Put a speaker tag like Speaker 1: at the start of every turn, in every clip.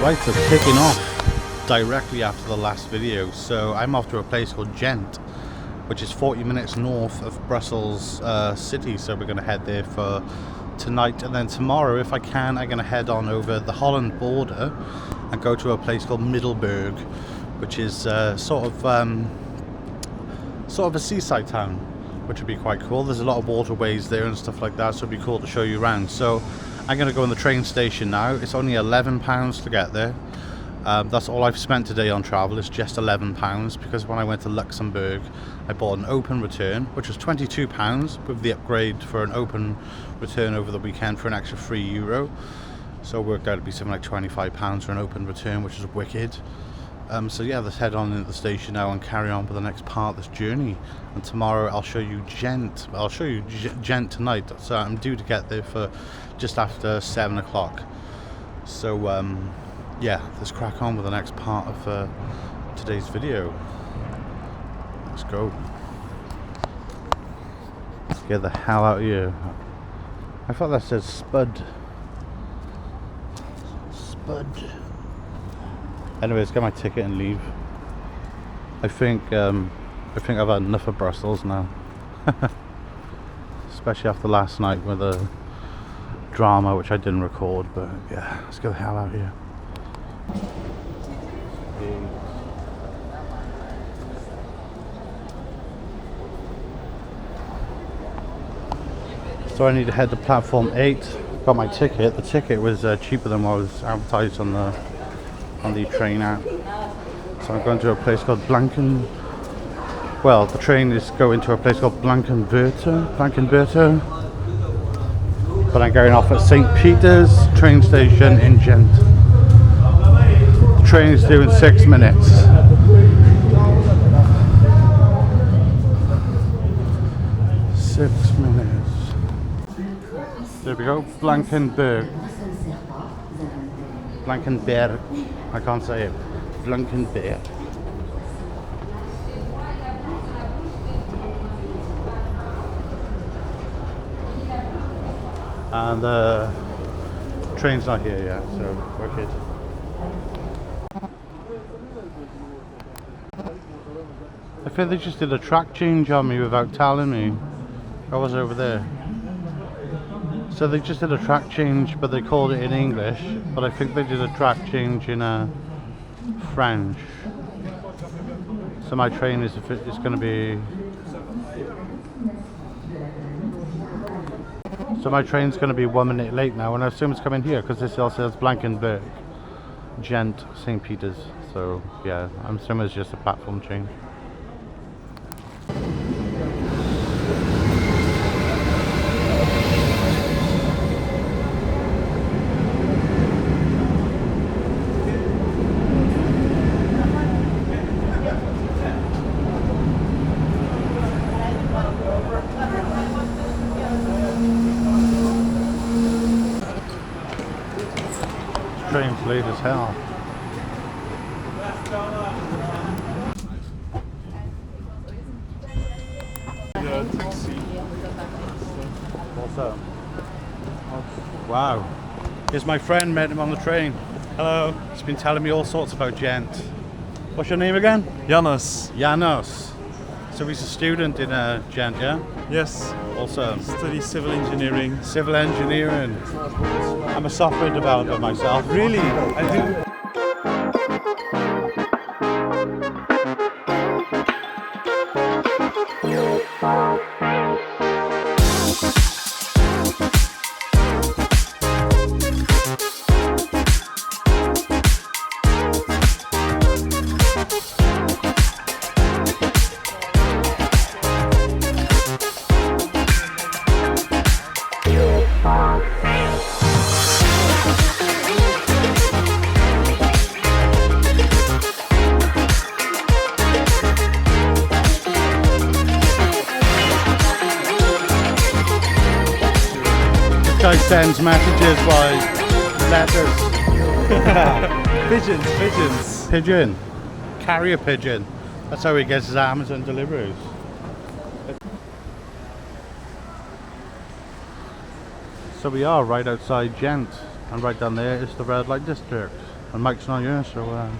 Speaker 1: Right, so kicking off directly after the last video. So I'm off to a place called Ghent, which is 40 minutes north of Brussels city. So we're going to head there for tonight, and then tomorrow, if I can, I'm going to head on over the Holland border and go to a place called Middelburg, which is sort of a seaside town, which would be quite cool. There's a lot of waterways there and stuff like that, so it'd be cool to show you around. So I'm going to go in the train station now. It's only £11 to get there. That's all I've spent today on travel, is just £11, because when I went to Luxembourg I bought an open return, which was £22 with the upgrade for an open return over the weekend for an extra €3. So it worked out to be something like £25 for an open return, which is wicked. So yeah, let's head on into the station now and carry on with the next part of this journey. And tomorrow I'll show you Ghent. I'll show you Ghent tonight. So I'm due to get there for just after 7 o'clock. So yeah, let's crack on with the next part of today's video. Let's go. Let's get the hell out of here. I thought that said Spud. Spud. Anyways, get my ticket and leave. I think I've had enough of Brussels now. Especially after last night with the drama, which I didn't record, but yeah, let's get the hell out of here. So I need to head to platform 8. Got my ticket. The ticket was cheaper than what was advertised on the train app. So I'm going to a place called Blanken. Well, the train is going to a place called Blankenberter. But I'm going off at St. Peter's train station in Ghent. The train is due in 6 minutes. There we go, Blankenberg. I can't say it. Blankenberg. And the train's not here yet, so wicked. I think they just did a track change on me without telling me. I was over there. So they just did a track change, but they called it in English. But I think they did a track change in French. So my train is going to be. So my train's going to be 1 minute late now, and I assume it's coming here because this all says Blankenberg, Ghent, St. Peter's. So yeah, I'm assuming it's just a platform change. Train's late as hell.
Speaker 2: Yeah, taxi.
Speaker 1: What's up? Wow. Here's my friend, met him on the train.
Speaker 2: Hello.
Speaker 1: He's been telling me all sorts about Ghent. What's your name again?
Speaker 2: Janos.
Speaker 1: Janos. So he's a student in Ghent, yeah?
Speaker 2: Yes.
Speaker 1: Also.
Speaker 2: Study civil engineering.
Speaker 1: Civil engineering. I'm a software developer myself.
Speaker 2: Really? I do.
Speaker 1: Guy sends messages by letters.
Speaker 2: Pigeons.
Speaker 1: Pigeon. Carrier pigeon. That's how he gets his Amazon deliveries. So we are right outside Ghent, and right down there is the red light district. and Mike's not here, so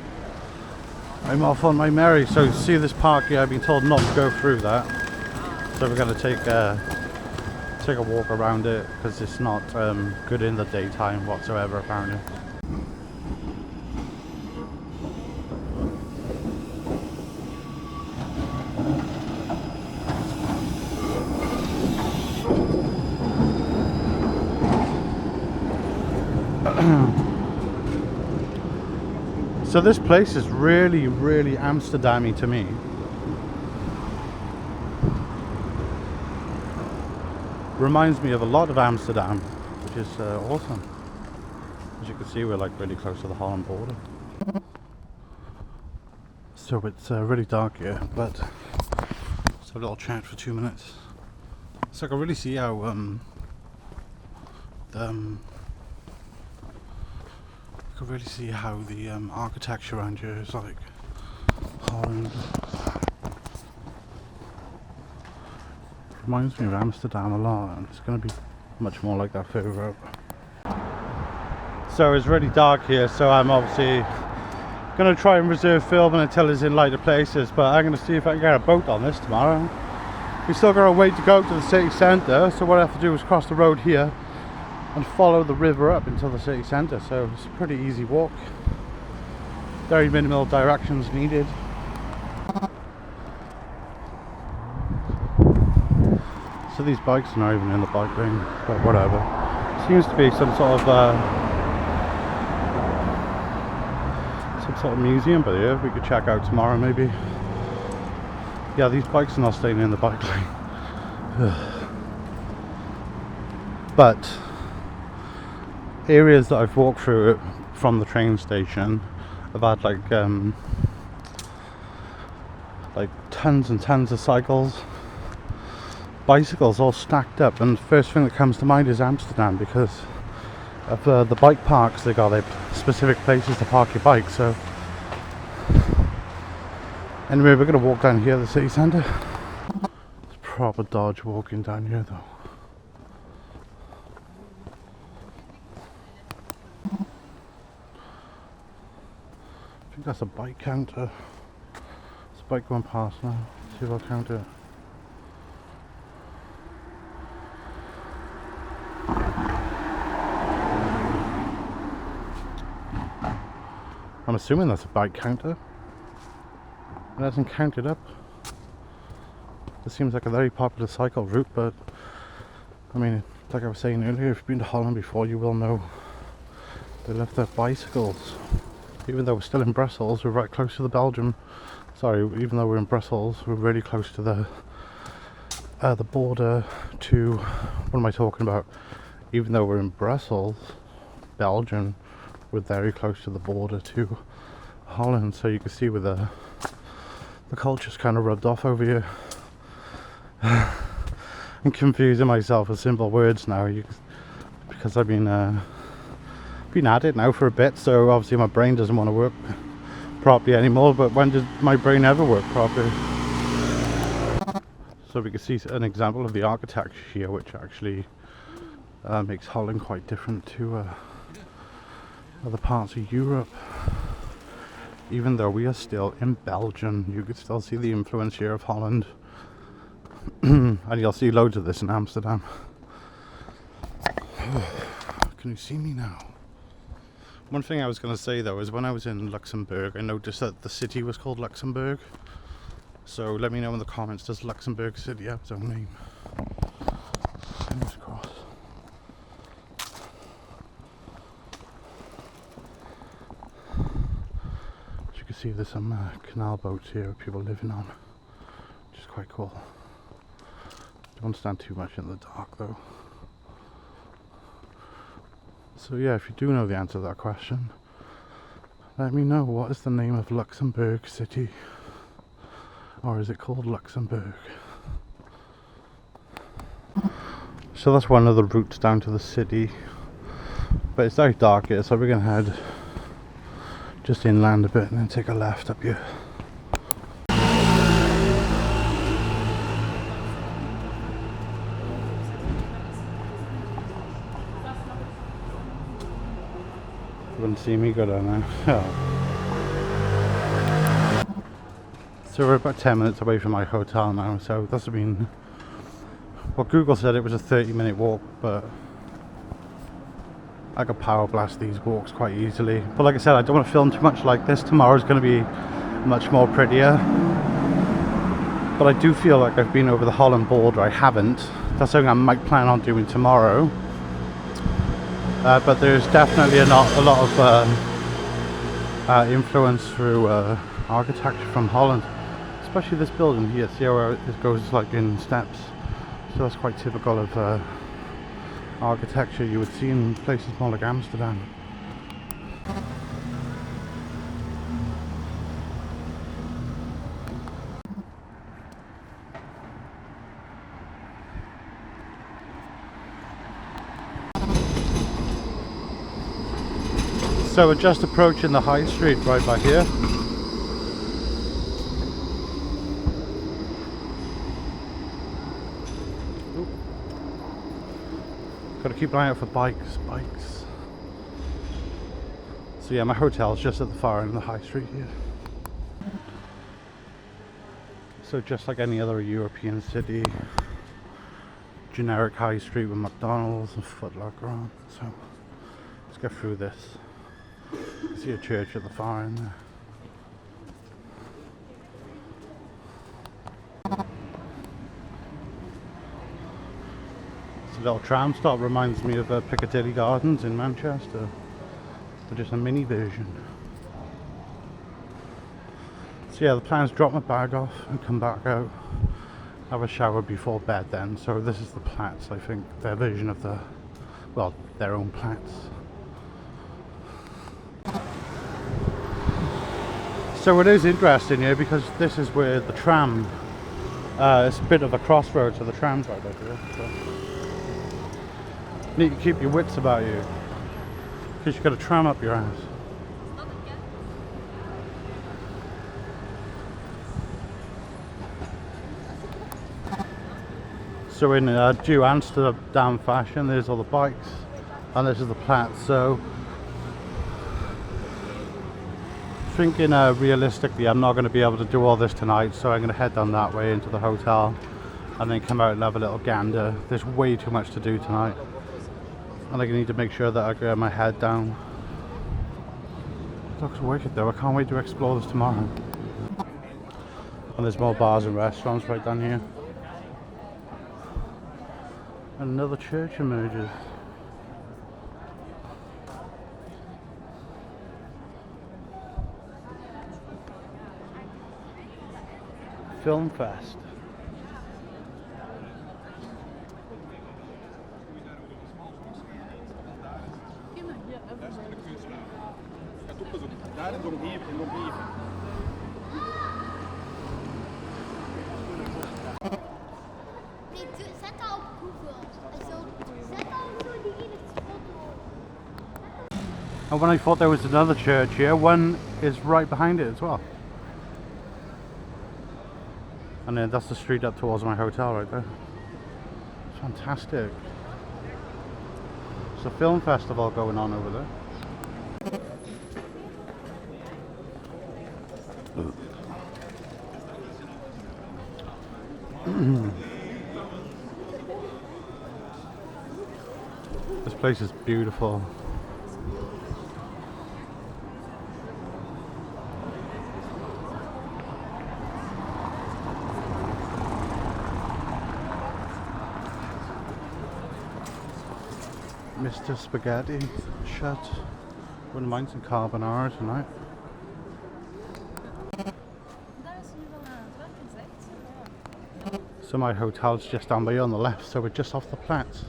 Speaker 1: I'm off on my merry. So see this park here, I've been told not to go through that, so we're going to take a walk around it because it's not good in the daytime whatsoever apparently. So this place is really, really Amsterdam-y to me. Reminds me of a lot of Amsterdam, which is awesome. As you can see, we're like really close to the Holland border. So it's really dark here, but let's have a little chat for 2 minutes. So I can really see how the architecture around here is like Holland. Reminds me of Amsterdam a lot, and it's going to be much more like that further up. So it's really dark here, so I'm obviously going to try and reserve filming until it's in lighter places, but I'm going to see if I can get a boat on this tomorrow. We still got a way to go to the city centre, so what I have to do is cross the road here and follow the river up until the city centre, so it's a pretty easy walk. Very minimal directions needed. So these bikes are not even in the bike lane, but whatever. Seems to be some sort of museum by here we could check out tomorrow maybe. Yeah, these bikes are not staying in the bike lane. But areas that I've walked through from the train station have had like tons and tons of cycles, bicycles all stacked up, and the first thing that comes to mind is Amsterdam because of the bike parks. They got like specific places to park your bike. So anyway, we're going to walk down here to the city centre. It's proper dodge walking down here though. I think that's a bike counter. There's a bike going past now. See if I'll count it. I'm assuming that's a bike counter. It hasn't counted up. This seems like a very popular cycle route, but I mean, like I was saying earlier, if you've been to Holland before, you will know they left their bicycles. Even though we're still in Brussels, we're right close to the Belgium. Sorry, even though we're in Brussels, we're really close to the border to, what am I talking about? Even though we're in Brussels, Belgium, we're very close to the border to Holland. So you can see where the culture's kind of rubbed off over here. I'm confusing myself with simple words now because I've been at it now for a bit, so obviously my brain doesn't want to work properly anymore. But when did my brain ever work properly? So we can see an example of the architecture here, which actually makes Holland quite different to other parts of Europe. Even though we are still in Belgium, you can still see the influence here of Holland. And you'll see loads of this in Amsterdam. Can you see me now? One thing I was going to say though is when I was in Luxembourg, I noticed that the city was called Luxembourg. So let me know in the comments, does Luxembourg City have its own name? Fingers crossed. As you can see, there's some canal boats here with people living on, which is quite cool. Don't stand too much in the dark though. So yeah, if you do know the answer to that question, let me know. What is the name of Luxembourg City? Or is it called Luxembourg? So that's one of the routes down to the city. But it's very dark here, so we're going to head just inland a bit and then take a left up here. wouldn't see me go down there. Oh. So we're about 10 minutes away from my hotel now, so that's been... Well, Google said it was a 30-minute walk, but I could power blast these walks quite easily. But like I said, I don't want to film too much like this. Tomorrow's going to be much more prettier. But I do feel like I've been over the Holland border. I haven't. That's something I might plan on doing tomorrow. But there's definitely a lot of influence through architecture from Holland. Especially this building here. See how it goes like in steps. So that's quite typical of architecture you would see in places more like Amsterdam. So we're just approaching the high street right by here. Got to keep an eye out for bikes. So yeah, my hotel's just at the far end of the high street here. So just like any other European city, generic high street with McDonald's and Foot Locker on. So let's get through this. See a church at the far end there. This little tram stop reminds me of Piccadilly Gardens in Manchester, but just a mini version. So yeah, the plan is drop my bag off and come back out, have a shower before bed then. So this is the Platz, I think, their version of the, well, their own Platz. So it is interesting here because this is where the tram, it's a bit of a crossroads for the trams right over here. So you need to keep your wits about you because you've got a tram up your ass. So in due Amsterdam fashion, there's all the bikes and this is the Platz. So thinking realistically, I'm not going to be able to do all this tonight, so I'm going to head down that way into the hotel and then come out and have a little gander. There's way too much to do tonight and I need to make sure that I get my head down. It looks wicked though. I can't wait to explore this tomorrow. And there's more bars and restaurants right down here. And another church emerges. Film Fest. And when I thought there was another church here, one is right behind it as well. And then that's the street up towards my hotel right there. It's fantastic. There's a film festival going on over there. This place is beautiful. Mr. Spaghetti shut. Wouldn't mind some carbonara tonight. So my hotel's just down by on the left, so we're just off the Platz.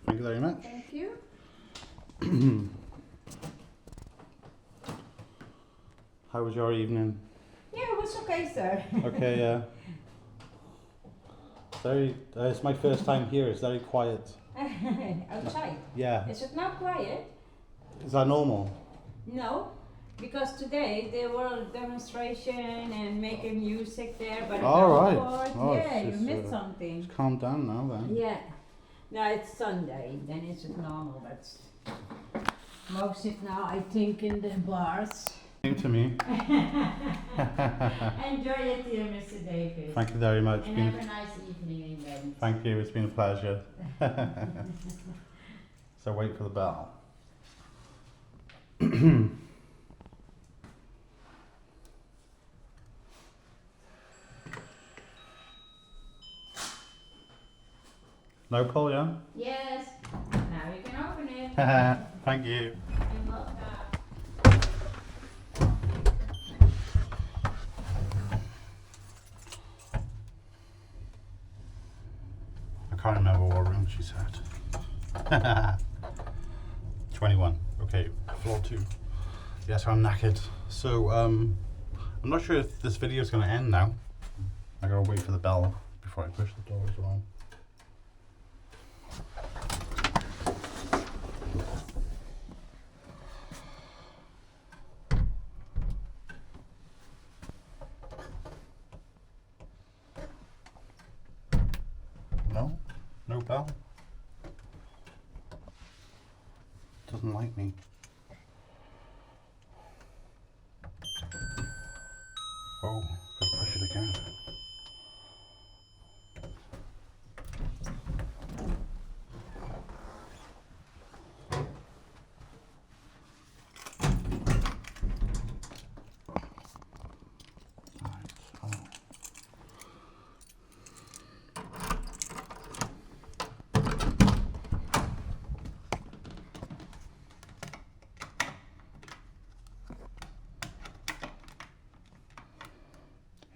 Speaker 1: Thank you very much.
Speaker 3: Thank you.
Speaker 1: How was your evening?
Speaker 3: Yeah, it was okay, sir.
Speaker 1: Okay, yeah. Very. It's my first time here. It's very quiet.
Speaker 3: Outside.
Speaker 1: Yeah.
Speaker 3: Is it not quiet?
Speaker 1: Is that normal?
Speaker 3: No. Because today there were demonstration and making music there, but
Speaker 1: All
Speaker 3: now
Speaker 1: right.
Speaker 3: for-
Speaker 1: Oh,
Speaker 3: yeah,
Speaker 1: it's
Speaker 3: you
Speaker 1: just,
Speaker 3: missed something.
Speaker 1: It's calmed down now then.
Speaker 3: Yeah. Now it's Sunday, then it's normal, but most it now I think in the bars.
Speaker 1: Came to me.
Speaker 3: Enjoy it here, Mr. Davis.
Speaker 1: Thank you very much.
Speaker 3: And have a nice evening in Ghent.
Speaker 1: Thank you, it's been a pleasure. So wait for the bell. No pull, yeah?
Speaker 3: Yes. Now you can open it.
Speaker 1: Thank you.
Speaker 3: And welcome.
Speaker 1: I can't remember what room she said. 21. Okay, floor 2. Yes, I'm knackered. So, I'm not sure if this video is going to end now. I gotta wait for the bell before I push the doors around. No? No bell? Doesn't like me. Oh, gotta push it again. Alright, so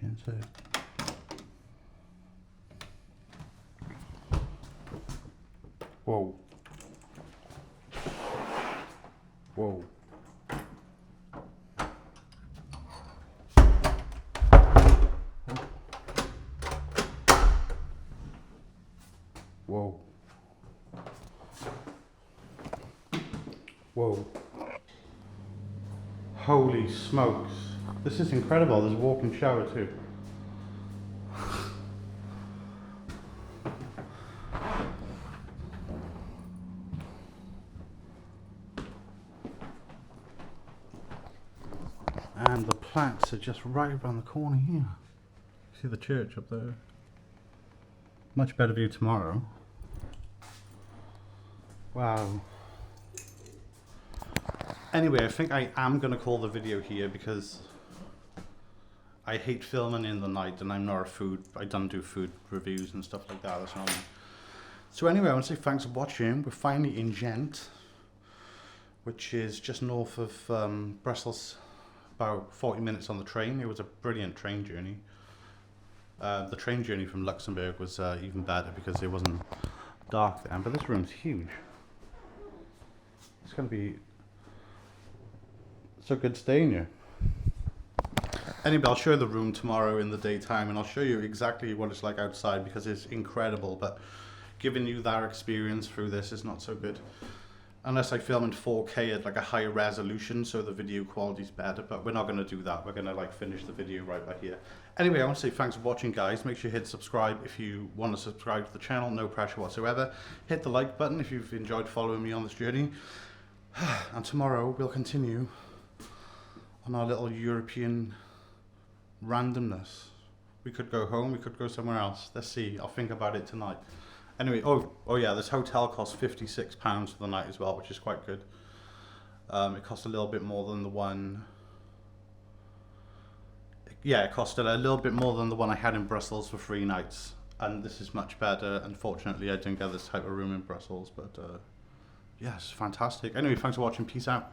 Speaker 1: into it. Whoa. Whoa. Whoa. Whoa. Holy smokes. This is incredible. There's a walk-in shower too. And the plants are just right around the corner here. See the church up there? Much better view tomorrow. Wow. Anyway, I think I am going to call the video here because I hate filming in the night and I'm not a food, I don't do food reviews and stuff like that. That's not me. So anyway, I want to say thanks for watching. We're finally in Ghent, which is just north of Brussels, about 40 minutes on the train. It was a brilliant train journey. The train journey from Luxembourg was even better because it wasn't dark then, but this room's huge. It's going to be so good staying here. Anyway, I'll show you the room tomorrow in the daytime and I'll show you exactly what it's like outside because it's incredible, but giving you that experience through this is not so good. Unless I film in 4K at like a higher resolution so the video quality is better, but we're not going to do that. We're going to like finish the video right back here. Anyway, I want to say thanks for watching, guys. Make sure you hit subscribe if you want to subscribe to the channel, no pressure whatsoever. Hit the like button if you've enjoyed following me on this journey. And tomorrow we'll continue on our little European randomness. We could go home, we could go somewhere else. Let's see, I'll think about it tonight. Anyway, oh yeah, this hotel costs £56 for the night as well, which is quite good. It cost a little bit more than the one. Yeah, it costed a little bit more than the one I had in Brussels for 3 nights, and this is much better. Unfortunately, I didn't get this type of room in Brussels, but yes, fantastic. Anyway, thanks for watching. Peace out.